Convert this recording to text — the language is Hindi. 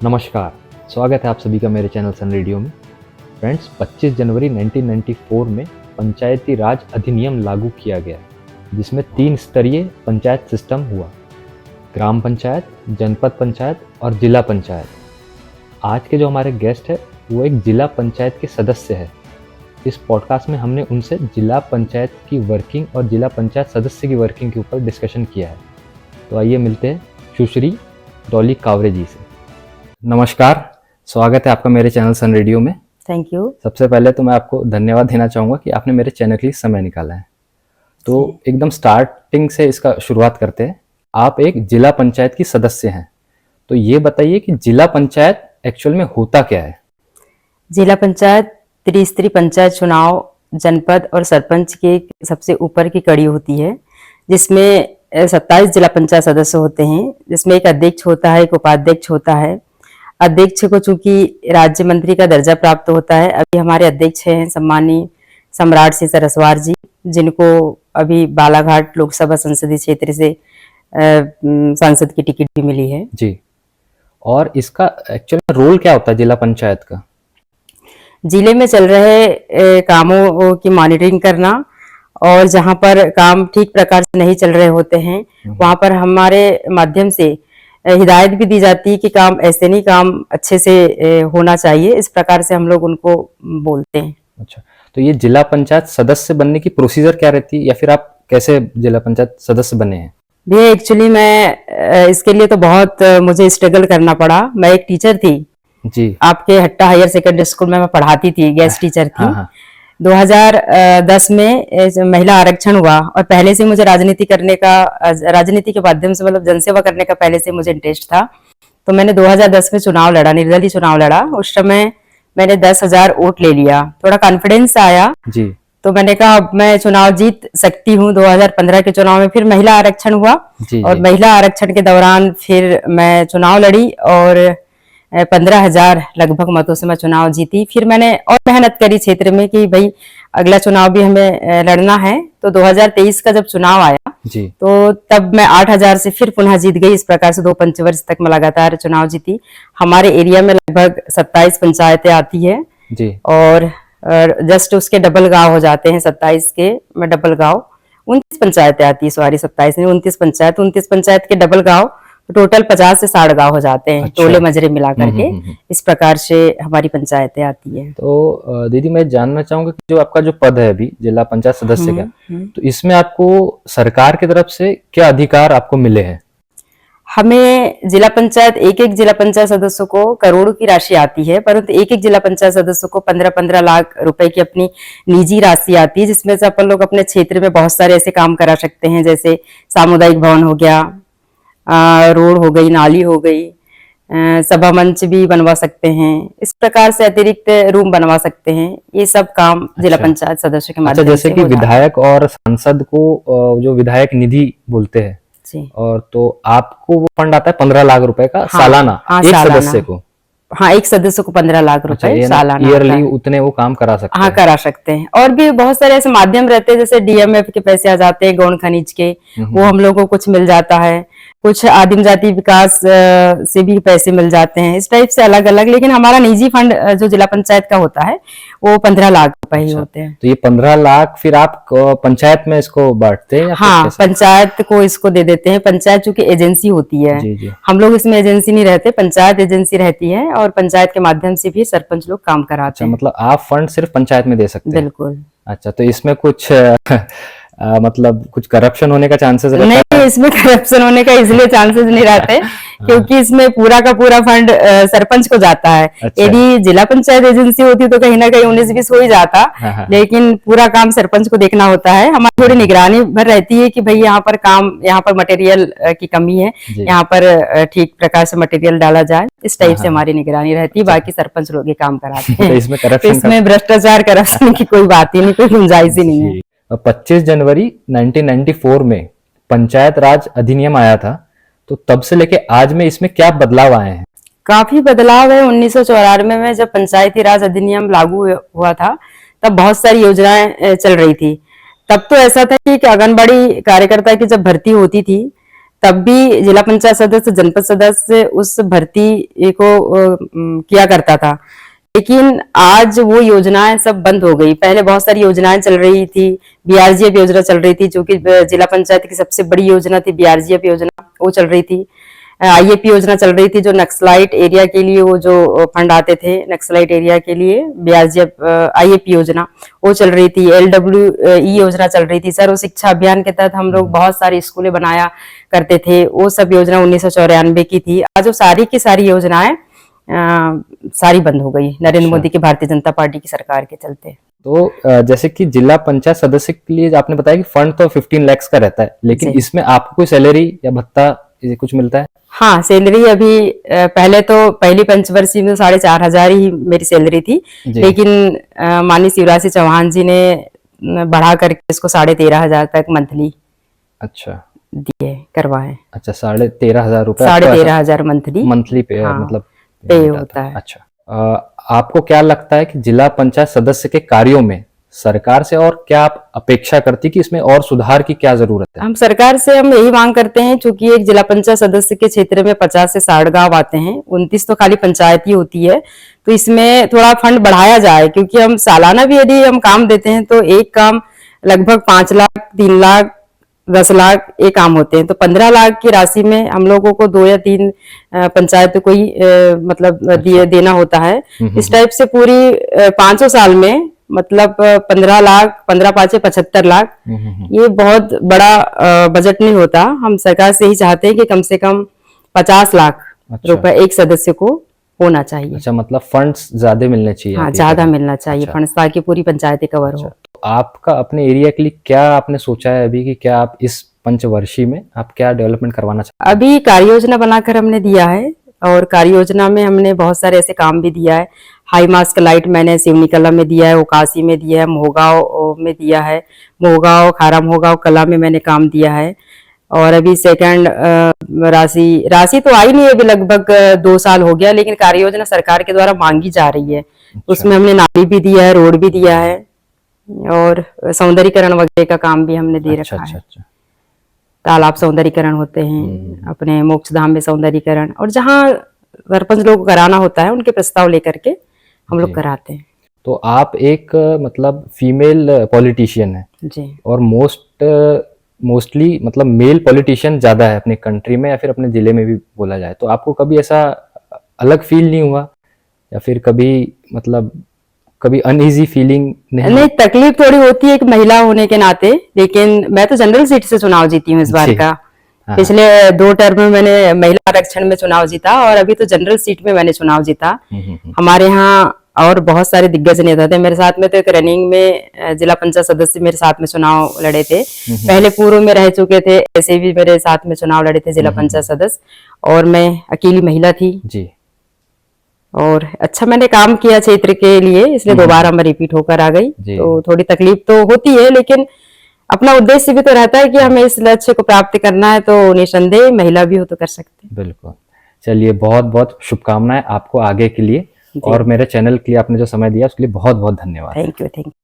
नमस्कार, स्वागत है आप सभी का मेरे चैनल सन रेडियो में। फ्रेंड्स, 25 जनवरी 1994 में पंचायती राज अधिनियम लागू किया गया, जिसमें 3 स्तरीय पंचायत सिस्टम हुआ: ग्राम पंचायत, जनपद पंचायत और जिला पंचायत। आज के जो हमारे गेस्ट है वो एक जिला पंचायत के सदस्य है। इस पॉडकास्ट में हमने उनसे जिला पंचायत की वर्किंग और जिला पंचायत सदस्य की वर्किंग के ऊपर डिस्कशन किया है। तो आइए मिलते हैं सुश्री डॉली कावरे जी से। नमस्कार, स्वागत है आपका मेरे चैनल सन रेडियो में। Thank you. सबसे पहले तो मैं आपको धन्यवाद देना चाहूँगा कि आपने मेरे चैनल के लिए समय निकाला है। तो एकदम स्टार्टिंग से इसका शुरुआत करते हैं। आप एक जिला पंचायत की सदस्य हैं, तो ये बताइए कि जिला पंचायत एक्चुअल में होता क्या है? जिला पंचायत त्रिस्तरीय पंचायत चुनाव जनपद और सरपंच के सबसे ऊपर की कड़ी होती है, जिसमें 27 जिला पंचायत सदस्य होते हैं, जिसमें एक अध्यक्ष होता है, एक उपाध्यक्ष होता है। अध्यक्ष को चूंकि राज्य मंत्री का दर्जा प्राप्त होता है। अभी हमारे अध्यक्ष हैं सम्मानीय सम्राट सिंह सरस्वार जी, जिनको अभी बालाघाट लोकसभा संसदीय क्षेत्र से सांसद की टिकट भी मिली है जी। और इसका एक्चुअल रोल क्या होता है जिला पंचायत का? जिले में चल रहे कामों की मॉनिटरिंग करना, और जहां पर काम ठीक प्रकार से नहीं चल रहे होते हैं वहां पर हमारे माध्यम से हिदायत भी दी जाती है कि काम ऐसे नहीं, काम अच्छे से होना चाहिए। इस प्रकार से हम लोग उनको बोलते हैं। अच्छा, तो ये जिला पंचायत सदस्य बनने की प्रोसीजर क्या रहती है, या फिर आप कैसे जिला पंचायत सदस्य बने हैं? भैया एक्चुअली मैं इसके लिए तो बहुत मुझे स्ट्रगल करना पड़ा। मैं एक टीचर थी जी, आपके हट्टा हायर सेकेंडरी स्कूल में मैं पढ़ाती थी, गेस्ट टीचर थी। हाँ, हाँ। 2010 में महिला आरक्षण हुआ, और पहले से मुझे राजनीति करने का, राजनीति के माध्यम से मतलब जनसेवा करने का पहले से मुझे इंटरेस्ट था। तो मैंने 2010 में चुनाव लड़ा, निर्दलीय चुनाव लड़ा। उस समय मैंने 10,000 वोट ले लिया, थोड़ा कॉन्फिडेंस आया जी। तो मैंने कहा अब मैं चुनाव जीत सकती हूँ। 2015 के चुनाव में फिर महिला आरक्षण हुआ जी, और महिला आरक्षण के दौरान फिर मैं चुनाव लड़ी और 15,000 लगभग मतों से मैं चुनाव जीती। फिर मैंने और मेहनत करी क्षेत्र में कि भाई अगला चुनाव भी हमें लड़ना है। तो 2023 का जब चुनाव आया जी, तो तब मैं 8,000 से फिर पुनः जीत गई। इस प्रकार से 2 पंचवर्ष तक मैं लगातार चुनाव जीती। हमारे एरिया में लगभग 27 पंचायतें आती है जी, और जस्ट उसके डबल गांव हो जाते हैं। 27 के में डबल गांव 29 पंचायतें आती है, सॉरी 27 नहीं 29 पंचायत, 29 पंचायत के डबल गांव टोटल 50 से 60 गांव हो जाते हैं। अच्छा। टोले मजरे मिला करके इस प्रकार से हमारी पंचायतें आती है। तो दीदी मैं जानना चाहूंगा कि जो आपका जो पद है अभी जिला पंचायत सदस्य का, तो इसमें आपको सरकार की तरफ से क्या अधिकार आपको मिले हैं? हमें जिला पंचायत एक जिला पंचायत सदस्य को करोड़ों की राशि आती है, परंतु एक जिला पंचायत सदस्य को 15-15 लाख रुपए की अपनी निजी राशि आती है, जिसमें से अपन लोग अपने क्षेत्र में बहुत सारे ऐसे काम करा सकते हैं, जैसे सामुदायिक भवन हो गया, रोड हो गई, नाली हो गई, सभा मंच भी बनवा सकते हैं। इस प्रकार से अतिरिक्त रूम बनवा सकते हैं। ये सब काम जिला पंचायत सदस्य के माध्यम से जैसे कि विधायक और सांसद को जो विधायक निधि बोलते हैं जी, और तो आपको वो फंड आता है 15 लाख रुपए का सालाना एक सदस्य को। हाँ, एक सदस्य को 15 लाख रुपए सालाना ईयरली उतने वो काम करा सकते हैं। हाँ, करा सकते हैं। और भी बहुत सारे ऐसे माध्यम रहते हैं, जैसे डीएमएफ के पैसे आ जाते हैं, गौण खनिज के, वो हम लोगों को कुछ मिल जाता है। कुछ आदिम जाति विकास से भी पैसे मिल जाते हैं। इस टाइप से अलग अलग, लेकिन हमारा निजी फंड जो जिला पंचायत का होता है वो 15 लाख रुपए ही होते हैं। तो ये 15 लाख फिर आप पंचायत में इसको बांटते हैं? हाँ, पंचायत को इसको दे देते हैं। पंचायत चूंकि एजेंसी होती है जी, जी। हम लोग इसमें एजेंसी नहीं रहते, पंचायत एजेंसी रहती है, और पंचायत के माध्यम से भी सरपंच लोग काम कराते हैं। मतलब आप फंड सिर्फ पंचायत में दे सकते हैं? बिल्कुल। अच्छा, तो इसमें कुछ मतलब कुछ करप्शन होने का चांसेस रहता है? नहीं, इसमें करप्शन होने का इसलिए चांसेस नहीं रहते क्योंकि इसमें पूरा का पूरा फंड सरपंच को जाता है। अच्छा। यदि जिला पंचायत एजेंसी होती तो कहीं ना कहीं 19-20 हो ही जाता। हाँ। लेकिन पूरा काम सरपंच को देखना होता है। हमारी थोड़ी निगरानी भर रहती है कि भाई यहाँ पर काम, यहाँ पर मटेरियल की कमी है, यहाँ पर ठीक प्रकार से मटेरियल डाला जाए। इस टाइप से हमारी निगरानी रहती है। बाकी सरपंच लोग ये काम कराते हैं। इसमें भ्रष्टाचार करप्शन की कोई बात ही नहीं, कोई गुंजाइश ही नहीं है। 25 जनवरी 1994 में पंचायत राज अधिनियम आया था, तो तब से लेके आज में इसमें क्या बदलाव आए हैं? काफी बदलाव है। 1994 में जब पंचायती राज अधिनियम लागू हुआ था, तब बहुत सारी योजनाएं चल रही थी। तब तो ऐसा था कि आंगनबाड़ी कार्यकर्ता की जब भर्ती होती थी तब भी जिला पंचायत सदस्य, जनपद सदस्य उस भर्ती को किया करता था। लेकिन आज वो योजनाएं सब बंद हो गई। पहले बहुत सारी योजनाएं चल रही थी, बीआरजीएफ योजना चल रही थी, जो कि जिला पंचायत की सबसे बड़ी योजना थी। बीआरजीएफ योजना वो चल रही थी। आईएपी योजना चल रही थी, जो नक्सलाइट एरिया के लिए वो जो फंड आते थे नक्सलाइट एरिया के लिए, बीआरजीएफ आईएपी योजना वो चल रही थी। LWE योजना चल रही थी। सर्व शिक्षा अभियान के तहत हम लोग बहुत सारी स्कूलें बनाया करते थे। वो सब योजना 1994 की थी। आज वो सारी की सारी योजनाएं सारी बंद हो गई नरेंद्र मोदी की भारतीय जनता पार्टी की सरकार के चलते। तो जैसे कि जिला पंचायत सदस्य के लिए आपने बताया कि फंड तो 15 लाख का रहता है, लेकिन इसमें आपको कोई सैलरी या भत्ता कुछ मिलता है? हाँ, सैलरी अभी पहले तो पहली पंचवर्षीय में 4,500 ही मेरी सैलरी थी, लेकिन माननीय शिवराज सिंह चौहान जी ने बढ़ा करके इसको 13,500 तक मंथली अच्छा दिए करवाए। अच्छा, 13,500 रुपए, 13,500 मंथली पे हाँ, मतलब पे होता है। अच्छा, आपको क्या लगता है कि जिला पंचायत सदस्य के कार्यों में सरकार से और क्या आप अपेक्षा करती कि इसमें और सुधार की क्या जरूरत है? हम सरकार से हम यही मांग करते हैं, चूंकि एक जिला पंचायत सदस्य के क्षेत्र में 50 से 60 गांव आते हैं, 29 तो खाली पंचायत ही होती है, तो इसमें थोड़ा फंड बढ़ाया जाए। क्योंकि हम सालाना भी यदि हम काम देते हैं तो एक काम लगभग 5 लाख, 3 लाख, 10 लाख ये काम होते हैं। तो 15 लाख की राशि में हम लोगों को 2 या 3 पंचायत को ही मतलब देना होता है। इस टाइप से पूरी 500 साल में मतलब 15 लाख, 15 5 75 लाख, ये बहुत बड़ा बजट नहीं होता। हम सरकार से ही चाहते हैं कि कम से कम 50 लाख रुपए एक सदस्य को होना चाहिए। अच्छा, मतलब फंड्स ज्यादा मिलने चाहिए। हाँ, ज्यादा मिलना चाहिए फंड्स, ताकि पूरी पंचायतें कवर हो। तो आपका अपने एरिया के लिए क्या आपने सोचा है अभी कि क्या आप इस पंचवर्षीय में आप क्या डेवलपमेंट करवाना चाहते हैं? अभी कार्य योजना बनाकर हमने दिया है, और कार्य योजना में हमने बहुत सारे ऐसे काम भी दिया है। हाई मास्क लाइट मैंने सिवनी कला में दिया है, ओकासी में दिया है, मोहगांव में दिया है, मोहगांव, खारा मोहगांव कला में मैंने काम दिया है। और अभी सेकंड राशि तो आई नहीं है, अभी लगभग 2 साल हो गया, लेकिन कार्य योजना सरकार के द्वारा मांगी जा रही है। उसमें हमने नाली भी दिया है, रोड भी दिया है, और सौंदर्यीकरण वगैरह का काम भी हमने दे रखा है। तालाब सौंदर्यीकरण होते हैं, अपने मोक्ष धाम में सौंदर्यीकरण, और जहाँ सरपंच लोग को कराना होता है उनके प्रस्ताव लेकर के हम लोग कराते हैं। तो आप एक मतलब फीमेल पॉलिटिशियन है जी, और मोस्टली मतलब मेल पॉलिटिशियन ज्यादा है अपने कंट्री में या फिर अपने जिले में भी बोला जाए, तो आपको कभी ऐसा अलग फील नहीं हुआ या फिर कभी मतलब कभी अनईजी फीलिंग नहीं? तकलीफ थोड़ी होती है एक महिला होने के नाते, लेकिन मैं तो जनरल सीट से चुनाव जीती हूँ इस बार का। पिछले 2 टर्म में मैंने महिला आरक्षण में चुनाव जीता, और अभी तो जनरल सीट में मैंने चुनाव जीता। हमारे यहाँ और बहुत सारे दिग्गज नेता थे मेरे साथ में, तो एक रनिंग में जिला पंचायत सदस्य मेरे साथ में चुनाव लड़े थे, पहले पूर्व में रह चुके थे, ऐसे भी मेरे साथ में चुनाव लड़े थे जिला पंचायत सदस्य, और मैं अकेली महिला थी जी। और अच्छा मैंने काम किया क्षेत्र के लिए, इसलिए दोबारा मैं रिपीट होकर आ गई। तो थोड़ी तकलीफ तो होती है, लेकिन अपना उद्देश्य भी तो रहता है कि हमें इस लक्ष्य को प्राप्त करना है, तो निसंदेह महिला भी हो तो कर सकते हैं। बिल्कुल। चलिए, बहुत बहुत शुभकामनाएं आपको आगे के लिए, और मेरे चैनल के लिए आपने जो समय दिया उसके लिए बहुत बहुत धन्यवाद। Thank you.